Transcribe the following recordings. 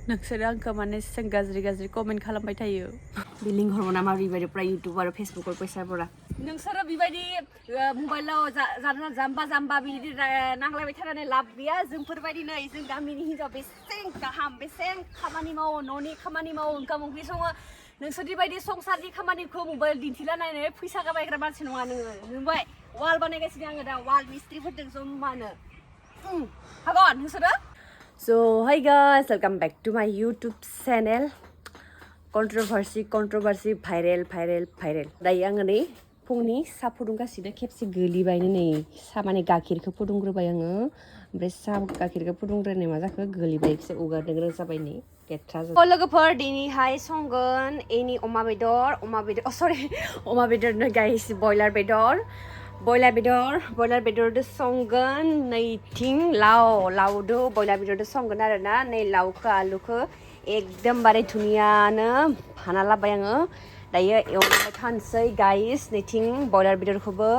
नोंसोरो आंखौ माने जों गाज्रि कमेन्ट खालामबाय थायो बिलिं हरमोना माबोरै बायदि प्राय इउटुब आरो फेसबुकाव फैसाफोरा नोंसोरो बेबायदि मबाइलाव जाम्बा बिदि नांलायबाय थानानै लाब गैया जोंफोरबायदिनो जों गामिनि हिनजाव बेसे गाहाम बेसे खामानि मावो न'नि खामानि मावो ओंखाम ओंख्रि सङो नोंसोरनि बायदि संसारनि खामानिखौ मबाइल दिन्थिलायनानै फैसा गाबायग्रा मानसि नङा नोङो नुबाय वाल बानायगासिनो आङो दा वाल मिस्ट्रिफोरजों जमानो हागोन नोंसोरो So hi guys, welcome back to my YouTube channel. Controversy viral. दायो आङो नै फुंनि सा फुदुंगासिनो खेबसे गोलिबायनो नै सा माने गाइखेरखौ फुदुंग्रोबाय आङो ओमफ्राय सा गाइखेरखौ फुदुंग्रोनाय मा जाखो गोलिबाय एसे उगारनो गोनां जाबाय नै गेट्रा जाबाय लोगोफोर दिनैहाय संगोन एनि अमा बेदर अमा बेदरनो गाइस बयलार बेदरदो संगोन नैथिं लावदो बयलार बेदरदो संगोन आरोना नै लावखौ आलुखौ एकदमबारे धुनियानो हाना लाबाय आङो दायो एवनाय थानोसै गाइस नैथिं बयलार बेदरखौबो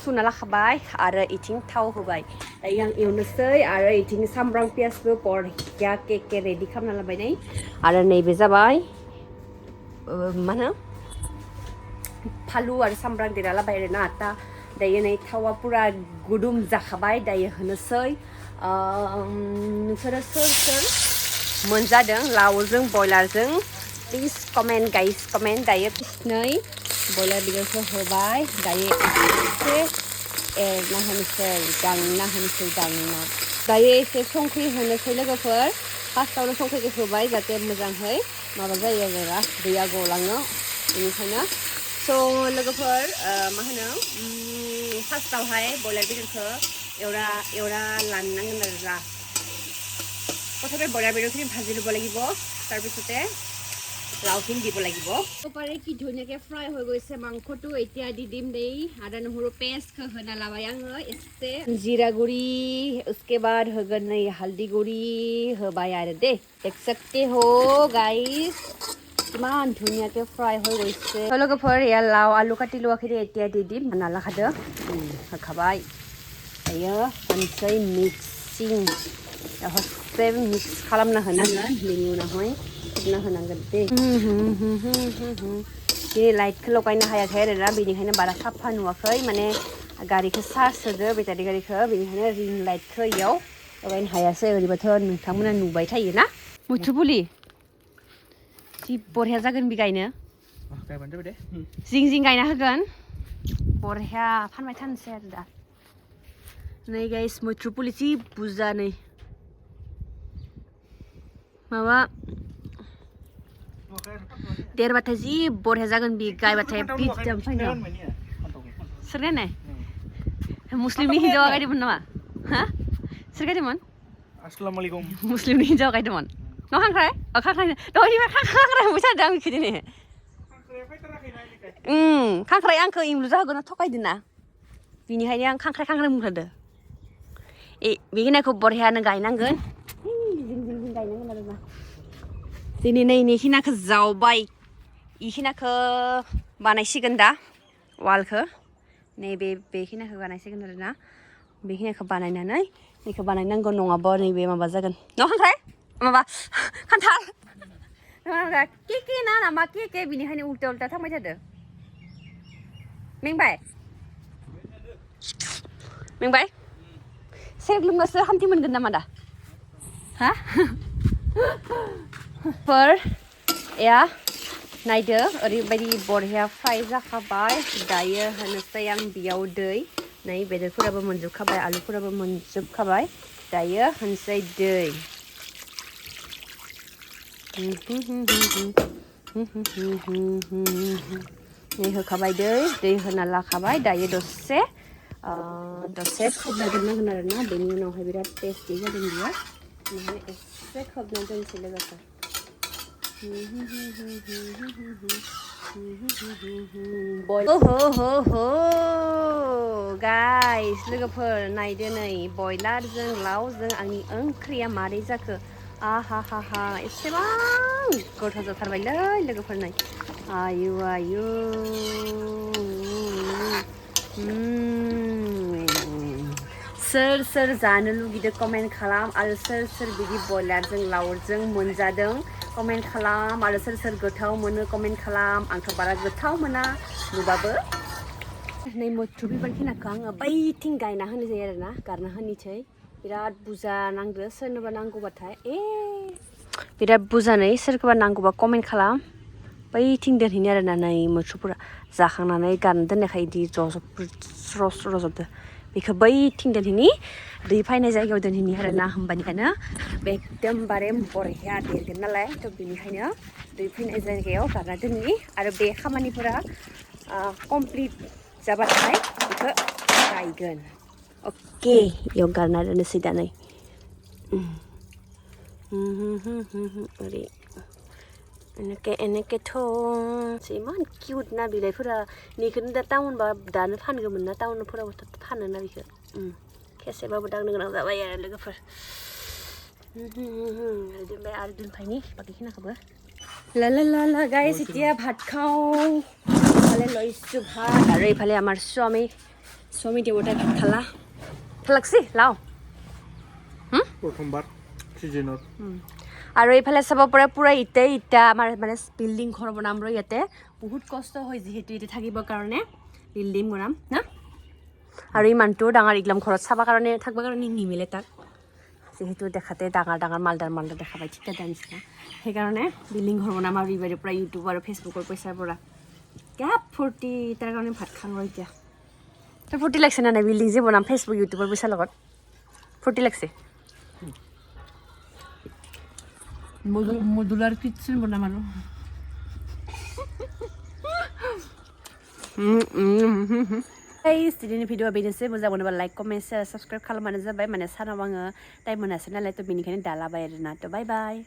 सुना लाखाबाय आरो इथिं थाव होबाय दायो आं एवनोसै आरो इथिं सामब्राम पियासबो बरहिया केके रेडि खालामना लाबाय नै आरो नैबे जाबाय मा होनो फालु आरो सामब्राम देना लाबाय आरोना दायो नै थावा पुरा गुदुं जाखाबाय दायो होनोसै नोंसोरो सोर मोनजादों लावजों बयलारजों प्लिज कमेन्ट गाइस कमेन्ट दायो नै बयलार बेदरखौ होबाय दायो एसे एरना होनोसै दांना दायो एसे संख्रि होनोसै लोगोफोर फार्स्टआवनो संख्रिखौ होबाय जाहाथे मोजाङै माबा जायो आरोना दैया गलाङो बेनिखायनो स' लोगोफोर मा होनो फार्स्टआवहाय बयलार बेदरखौ एवरा लानांगोन आरोना প্ৰথমে বয়লাৰ বেদৰখিনি ভাজি ল'ব লাগিব তাৰপিছতে লাউখিনি দিব লাগিব পাৰে কি ধুনীয়াকৈ ফ্ৰাই হৈ গৈছে মাংসটো এতিয়া দি দিম দেই আদা নহৰু পেষ্টखौ होना लाबाय आङो एसे जीरा गुड़ी उसके बाद होगोन नै हालदी गुड़ी होबाय आरो दे देख सकते हो गाइस इमान धुनीयाকৈ फ्राय হৈ গৈছে लोगोफोर या लाव आलु काटि लोवाखै दे এতিয়া দি दिम होना लाखादो होखाबाय दायो होनसै मिक्सिं मिक्स खालामना होनांगोन बेनि उनावहाय खोबना होनांगोन दे दिनै लाइटखौ लगायनो हायाखै आरोना बेनिखायनो बारा साफा नुवाखै माने गारिखौ चार्ज होदो बेटारि गारिखौ बेनिखायनो रिं लाइटखौ इयाव लगायनो हायासै ओरैबाथ' नोंथांमोना नुबाय थायोना मुथुबुलि जि बरहिया जागोन बे गायनो जिं गायना होगोन बरहिया फानबाय थानोसै आरो दा नै गाइस मैथ्रुपुलि जि बुरजा नै माबा देरबाथाय जि बरहिया जागोन बि गायबाथाय बिजों फैनो सोर गायनाय मुस्लिमनि हिन्जावा गायदोंमोन नामा हा सोर गायदोंमोन अस्सलामु आलैकुम मुस्लिमनि हिन्जावा गायदोंमोन न' खांख्राय दहायनिफ्राय खांख्राय हमबाय थादों आं बेखौ दिनै खांख्राय आंखौ इमलु जाहोगोन थगायदों ना बिनिखायनो आं खांख्राय बुंखादों बेखिनिखौ बरहियानो गायनांगोन गायनांगोन आरोना दिनै नै इखिनाखौ जावबाय इखिनाखौ बानायसिगोन दा वालखौ नैबे बेखिनाखौ बानायसिगोन आरोना बेखिनाखौ बानायनानै बेखौ बानायनांगौ नङाबा नैबे माबा जागोन न' खांख्राय माबा खान्थाल के ना नामा के बिनिखायनो उल्टा थांबाय थादो मेंबाय सेरेब लोंबासो हान्थि मोनगोन नामा दा हा या नायदो ओरैबायदि बरहिया फ्राय जाखाबाय दायो होनोसै आं बेयाव दै नै बेदरफोराबो मोनजोबखाबाय आलुफोराबो मोनजोबखाबाय दायो होनसै दै नै होखाबाय दै होना लाखाबाय दायो दसे खोबना दोननांगोन आरोना बेनि उनावहाय बिराद टेस्टि जागोन बियो ओमफ्राय एसे खोबना दोनसै लोगोफोर गाइस लोगोफोर नायदो नै बयलारजों लावजों आंनि ओंख्रिया मारै जाखो आहा एसेबां गोथाव जाथारबायलै लोगोफोर नै आयु सोर जानो लुगैदों कमेन्ट खालाम आरो सोर बिदि बयलारजों लावजों मोनजादों कमेन्ट खालाम आरो सोर गोथाव मोनो कमेन्ट खालाम आंथ' बारा गोथाव मोना नुबाबो नै मैथ्रु बिबार खिनाखौ आङो बैथिं गायना होनाय जायो आरोना गारना होनोसै बिराद बुरजा नांदो सोरनोबा नांगौबाथाय बिराद बुरजानै सोरखौबा नांगौबा कमेन्ट खालाम बैथिं दोनहैनो आरोना नै मैथ्रुफोरा जाखांनानै गारना दोननायखाय इदि रजबदो बेखौ बैथिं दोनहैनि दै फैनाय जायगायाव दोनहैनि आरोना होमबानिखायनो बे एकदमबारे बरिया देरगोन नालाय थ' बेनिखायनो दै फैनाय जायगायाव गारना दोननि आरो बे खामानिफोरा कमप्लिट जाबाथाय बेखौ गायगोन अके इयाव गारना दोननोसै दा नै ओरै এনেকেथ' इमान किउट ना बिलाइफोरा निखौनो दा टाउनबा दानो फानगौमोन ना टाउनफोरावथ' फानोना बेखौ खेसेबाबो दांनो गोनां जाबाय आरो लोगोफोर दोनबाय आरो दोनफायनि बाखिखिनाखौबो ला गाइस এতিয়া ভাত খাওঁ ইফালে লৈছোঁ ভাত আৰু ইফালে আমাৰ স্বামী দেউতাই ভাত খালা ভাল লাগছি লাও প্ৰথমবাৰ সিজনত আৰু এইফালে চাব পৰা পুৰা ইটা আমাৰ মানে বিল্ডিং ঘৰ বনাম ৰ ইয়াতে বহুত কষ্ট হয় যিহেতু ইয়াতে থাকিবৰ কাৰণে বিল্ডিং বনাম না আৰু এই মানুহটো ডাঙৰ ইগলাম ঘৰত চাব কাৰণে থাকিবৰ কাৰণে নিমিলে তাক যিহেতু দেখাতে ডাঙৰ মালদাৰ দেখা পাই ঠিক তাৰ নিচিনা সেইকাৰণে বিল্ডিং ঘৰ বনাম আৰু ইবাৰে পৰা ইউটিউব আৰু ফেচবুকৰ পইচাৰ পৰা কেপ ফূৰ্তি তাৰ কাৰণে ভাত খাওঁ ৰ এতিয়া তই ফূৰ্তি লাগছে না নাই বিল্ডিং যে বনাম ফেচবুক ইউটিউবৰ পইচাৰ লগত ফূৰ্তি লাগছে মডুলার কিচেন বনাম আৰু दिनैनि भिडिअ बेनोसै मोजां मोनोबा लाइक कमेन्ट शेयार साबस्क्राइब खालामबानो जाबाय माने सानाव आङो टाइम मोनासै नालाय थ' बेनिखायनो दालाबाय आरोना थ' बाय